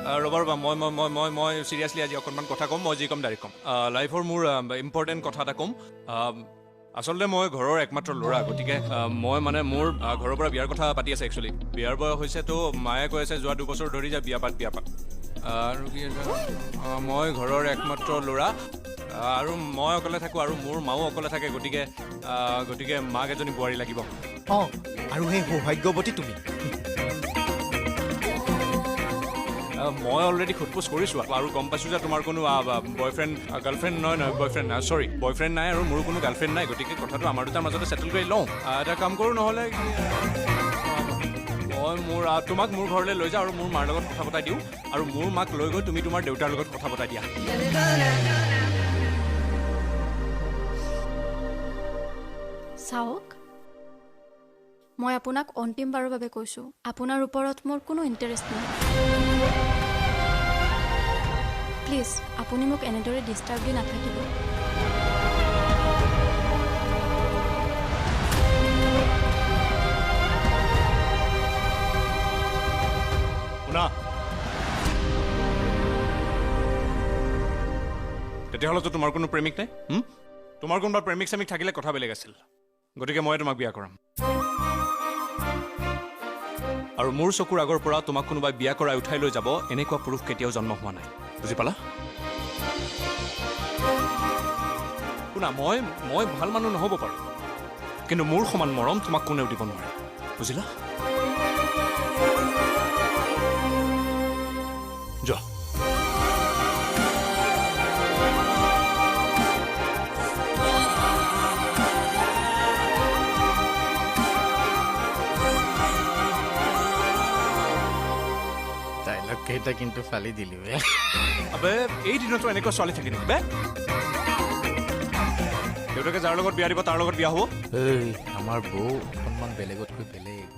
ৰ'বা ৰ'বা মই চিৰিয়াছলি আজি অকণমান কথা ক'ম মই যি ক'ম ডাইৰেক্ট ক'ম লাইফৰ মোৰ ইম্পৰ্টেণ্ট কথা এটা ক'ম আচলতে মই ঘৰৰ একমাত্ৰ ল'ৰা গতিকে মই মানে মোৰ ঘৰৰ পৰা বিয়াৰ কথা পাতি আছে একচুৱেলি বিয়াৰ বয়স হৈছে তো মায়ে কৈ আছে যোৱা 2 বছৰ ধৰি যে বিয়া পাত আৰু কি মই ঘৰৰ একমাত্ৰ ল'ৰা আৰু মই অকলে থাকোঁ আৰু মোৰ মাও অকলে থাকে গতিকে মাক এজনী বোৱাৰী লাগিব অঁ আৰু সেই সৌভাগ্যৱতী তুমি মই অলৰেডি সোধপোছ কৰিছোঁ আৰু গম পাইছোঁ যে তোমাৰ কোনো বয়ফ্ৰেণ্ড গাৰ্লফ্ৰেণ্ড নহয় বয়ফ্ৰেণ্ড নাই আৰু মোৰো কোনো গাৰ্লফ্ৰেণ্ড নাই গতিকে কথাটো আমাৰ দুটাৰ মাজতে ছেটেল কৰি লওঁ এটা কাম কৰোঁ নহ'লে মই তোমাক মোৰ ঘৰলৈ লৈ যাওঁ আৰু মোৰ মাৰ লগত কথা পতাই দিওঁ আৰু মোৰ মাক লৈ গৈ তুমি তোমাৰ দেউতাৰ লগত কথা পতাই দিয়া চাওক মই আপোনাক অন্তিমবাৰৰ বাবে কৈছোঁ আপোনাৰ ওপৰত মোৰ কোনো ইণ্টাৰেষ্ট নাই প্লিজ আপুনি মোক এনেদৰে ডিষ্টাৰ্ব দি নাথাকিব তেতিয়াহ'লেতো তোমাৰ কোনো প্ৰেমিক নাই তোমাৰ কোনোবা প্ৰেমিক চেমিক থাকিলে কথা বেলেগ আছিল গতিকে মই তোমাক বিয়া কৰাম আৰু মোৰ চকুৰ আগৰ পৰা তোমাক কোনোবাই বিয়া কৰাই উঠাই লৈ যাব এনেকুৱা পুৰুষ কেতিয়াও জন্ম হোৱা নাই বুজি পালা শুনা মই ভাল মানুহ নহ'ব পাৰোঁ কিন্তু মোৰ সমান মৰম তোমাক কোনেও দিব নোৱাৰে বুজিলা যোৱা কেইটা কিন্তু ফালি দিলি আবে এই দিনতো এনেকুৱা ছোৱালী থাকে নেকি বে দেউতাকে যাৰ লগত বিয়া দিব তাৰ লগত বিয়া হ'ব আমাৰ বৌ অকণমান বেলেগতকৈ বেলেগ